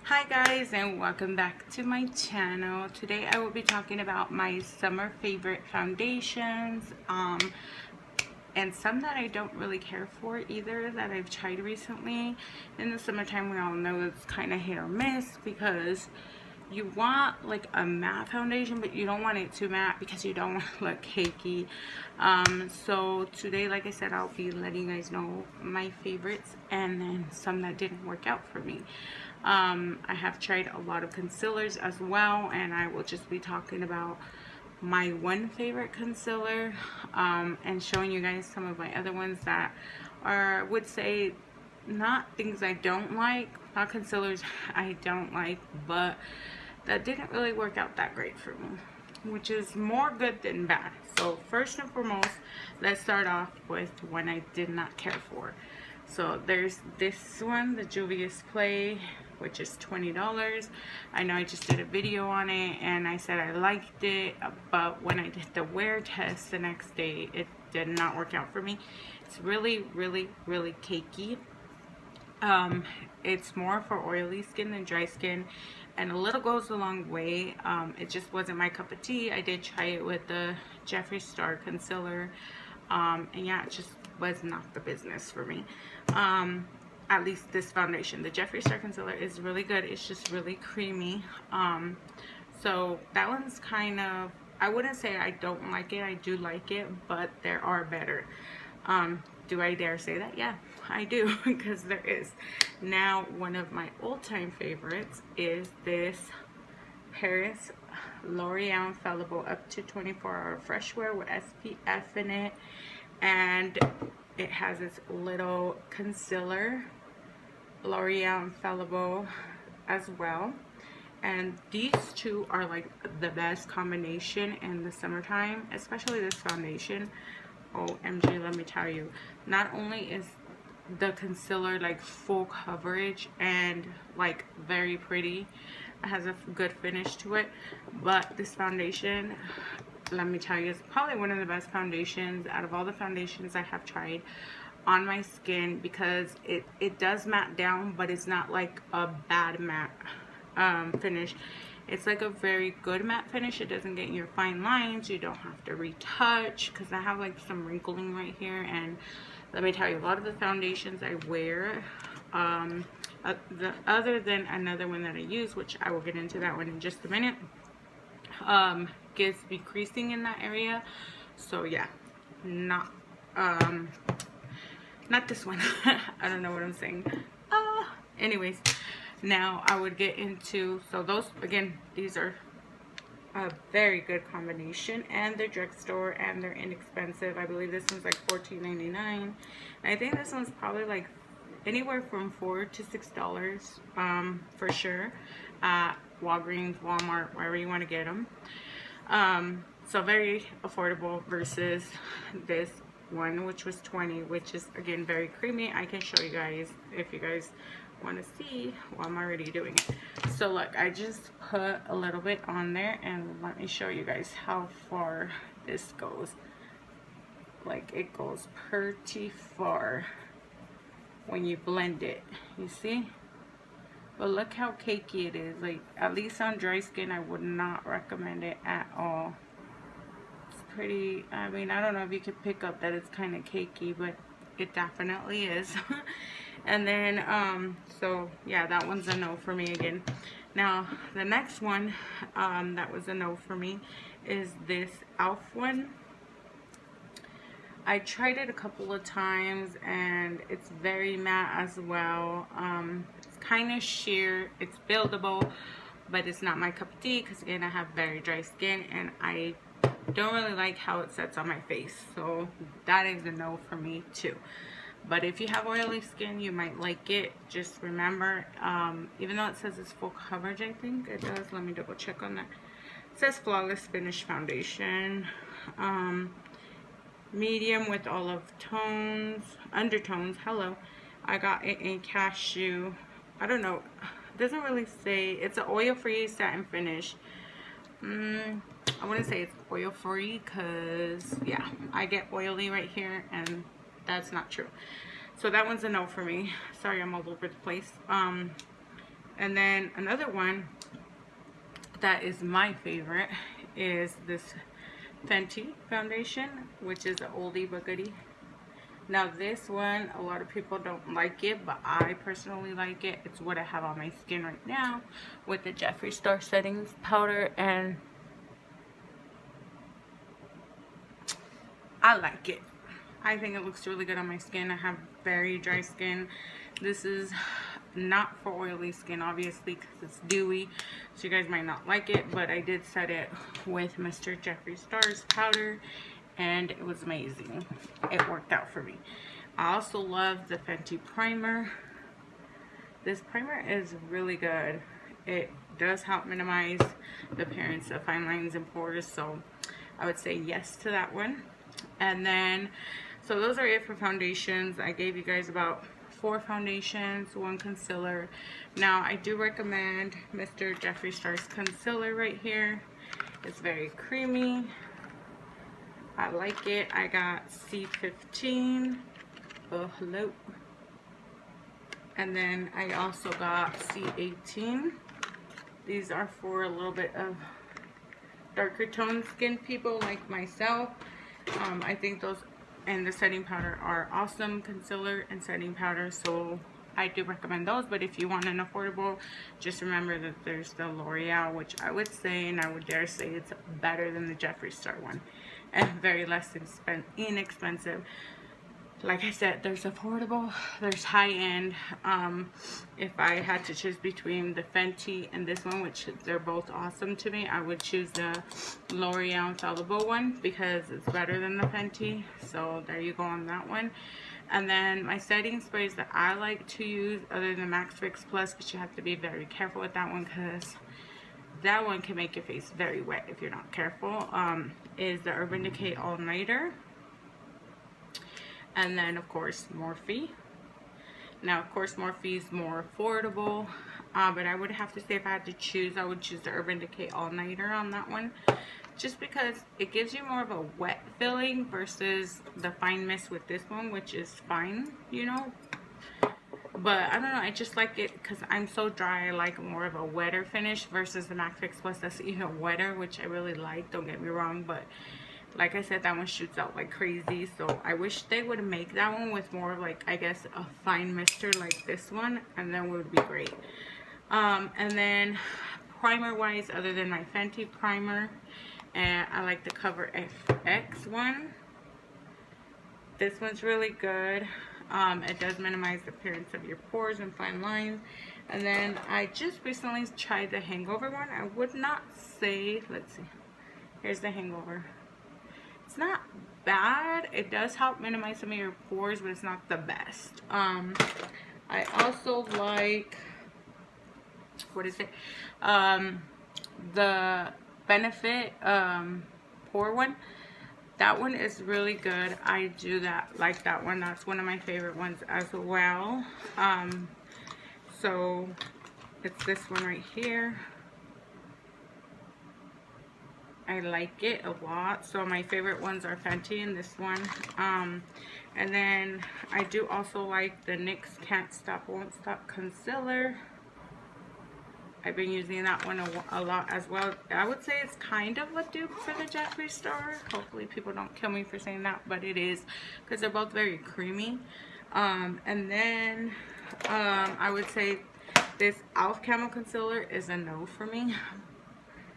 Hi guys, and welcome back to my channel. Today I will be talking about my summer favorite foundations and some that I don't really care for either that I've tried recently. In the summertime, we all know it's kind of hit or miss because you want like a matte foundation, but you don't want it too matte because you don't want to look cakey. So today, like I said, I'll be letting you guys know my favorites and then some that didn't work out for me. I have tried a lot of concealers as well, and I will just be talking about my one favorite concealer and showing you guys some of my other ones that are, would say, not things I don't like, not concealers I don't like, but that didn't really work out that great for me, which is more good than bad. So first and foremost, let's start off with one I did not care for. So there's this one, the Juvia's Play, which is $20. I know I just did a video on it and I said I liked it, but when I did the wear test the next day, it did not work out for me. It's really cakey. It's more for oily skin than dry skin, and a little goes a long way. It just wasn't my cup of tea. I did try it with the Jeffree Star concealer, and yeah, it just was not the business for me. At least this foundation, the Jeffree Star concealer, is really good. It's just really creamy. So that one's kind of, I wouldn't say I don't like it. I do like it, but there are better. Do I dare say that? Yeah, I do, because there is. Now, one of my all-time favorites is this Paris L'Oreal Infallible Up to 24-Hour Fresh Wear with SPF in it. And it has this little concealer, L'Oreal Infallible as well. And these two are like the best combination in the summertime, especially this foundation. OMG, let me tell you, not only is the concealer like full coverage and like very pretty, it has a good finish to it, but this foundation, let me tell you, it's probably one of the best foundations out of all the foundations I have tried on my skin, because it does matte down, but it's not like a bad matte finish. It's like a very good matte finish. It doesn't get your fine lines. You don't have to retouch, because I have like some wrinkling right here. And let me tell you, a lot of the foundations I wear, other than another one that I use, which I will get into that one in just a minute, gets me creasing in that area. So yeah, not this one. I don't know what I'm saying. Anyways, now I would get into, so those, again, these are a very good combination, and they're drugstore and they're inexpensive. I believe this one's like $14.99, and I think this one's probably like anywhere from $4 to $6 for sure at Walgreens, Walmart, wherever you want to get them. So very affordable versus this one, which was $20, which is again very creamy. I can show you guys if you guys want to see while I'm already doing it. So look, I just put a little bit on there, and let me show you guys how far this goes. Like, it goes pretty far when you blend it, you see? But look how cakey it is. Like, at least on dry skin, I would not recommend it at all. It's pretty, I mean, I don't know if you could pick up that it's kind of cakey, but it definitely is. And then so yeah, that one's a no for me again. Now the next one that was a no for me is this e.l.f. one. I tried it a couple of times and it's very matte as well. It's kind of sheer, it's buildable, but it's not my cup of tea, because again, I have very dry skin and I don't really like how it sets on my face. So that is a no for me too. But if you have oily skin, you might like it. Just remember, even though it says it's full coverage, I think it does. Let me double check on that. It says Flawless Finish Foundation. Medium with olive tones, undertones. Hello. I got it in cashew. I don't know. It doesn't really say. It's an oil-free satin finish. I wouldn't say it's oil-free, because, yeah, I get oily right here, and that's not true. So that one's a no for me. Sorry, I'm all over the place. And then another one that is my favorite is this Fenty foundation, which is an oldie but goodie. Now this one, a lot of people don't like it, but I personally like it. It's what I have on my skin right now with the Jeffree Star settings powder, and I like it. I think it looks really good on my skin. I have very dry skin. This is not for oily skin, obviously, because it's dewy, so you guys might not like it, but I did set it with Mr. Jeffree Star's powder, and it was amazing. It worked out for me. I also love the Fenty primer. This primer is really good. It does help minimize the appearance of fine lines and pores, so I would say yes to that one. And then, so those are it for foundations. I gave you guys about 4 foundations, 1 concealer. Now I do recommend Mr. Jeffree Star's concealer right here. It's very creamy. I like it. I got C15. Oh, hello. And then I also got C18. These are for a little bit of darker toned skin people like myself. I think those and the setting powder are awesome, concealer and setting powder, so I do recommend those. But if you want an affordable, just remember that there's the L'Oreal, which I would say, and I would dare say, it's better than the Jeffree Star one, and very less inexpensive. Like I said, there's affordable, there's high-end. If I had to choose between the Fenty and this one, which they're both awesome to me, I would choose the L'Oreal Infallible one because it's better than the Fenty. So there you go on that one. And then my setting sprays that I like to use, other than Max Fix Plus, but you have to be very careful with that one because that one can make your face very wet if you're not careful, is the Urban Decay All Nighter. And then of course Morphe. Now of course Morphe is more affordable, but I would have to say if I had to choose, I would choose the Urban Decay All Nighter on that one, just because it gives you more of a wet feeling versus the Fine Mist with this one, which is fine, you know. But I don't know, I just like it because I'm so dry. I like more of a wetter finish versus the Max Fix Plus that's even wetter, which I really like, don't get me wrong. But like I said, that one shoots out like crazy, so I wish they would make that one with more of, like, I guess a fine mister like this one, and then it would be great. And then primer wise, other than my Fenty primer, and I like the Cover FX one. This one's really good. It does minimize the appearance of your pores and fine lines. And then I just recently tried the Hangover one. I would not say, let's see, here's the Hangover. It's not bad. It does help minimize some of your pores, but it's not the best. I also like, what is it? The Benefit pore one. That one is really good. I do like that one. That's one of my favorite ones as well. So it's this one right here. I like it a lot. So my favorite ones are Fenty and this one. And then I do also like the NYX Can't Stop Won't Stop concealer. I've been using that one a lot as well. I would say it's kind of a dupe for the Jeffree Star. Hopefully people don't kill me for saying that, but it is, because they're both very creamy. And then I would say this e.l.f. Camo Concealer is a no for me.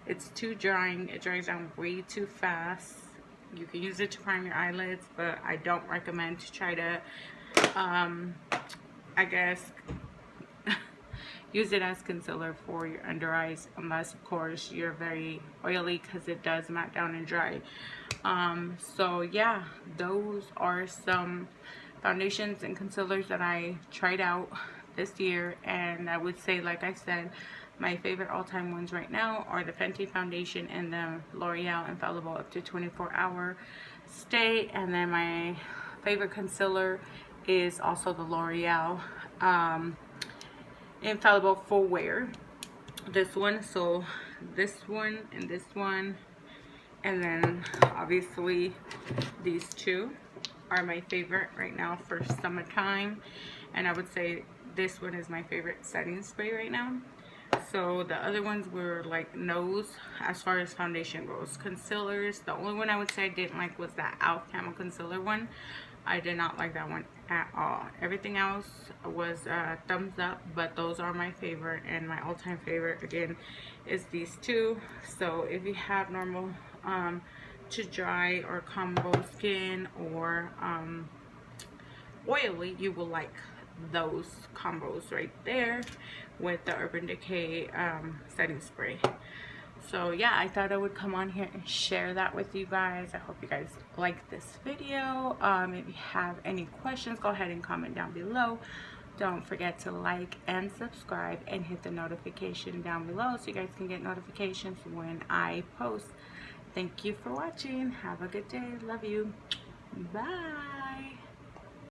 It's too drying. It dries down way too fast. You can use it to prime your eyelids, but I don't recommend to try to, I guess, use it as concealer for your under eyes, unless of course you're very oily, because it does matte down and dry. So yeah, those are some foundations and concealers that I tried out this year, and I would say, like I said, my favorite all-time ones right now are the Fenty foundation and the L'Oreal Infallible up to 24-hour stay. And then my favorite concealer is also the L'Oreal Infallible Full Wear. This one, so this one and this one, and then obviously these two are my favorite right now for summertime. And I would say this one is my favorite setting spray right now. So the other ones were like nose as far as foundation goes. Concealers, the only one I would say I didn't like was that Elf Camo Concealer one. I did not like that one at all. Everything else was thumbs up, but those are my favorite, and my all-time favorite again is these two. So if you have normal to dry or combo skin or oily, you will like those combos right there with the Urban Decay setting spray. So yeah, I thought I would come on here and share that with you guys. I hope you guys like this video. If you have any questions, go ahead and comment down below. Don't forget to like and subscribe and hit the notification down below so you guys can get notifications when I post. Thank you for watching. Have a good day. Love you. Bye.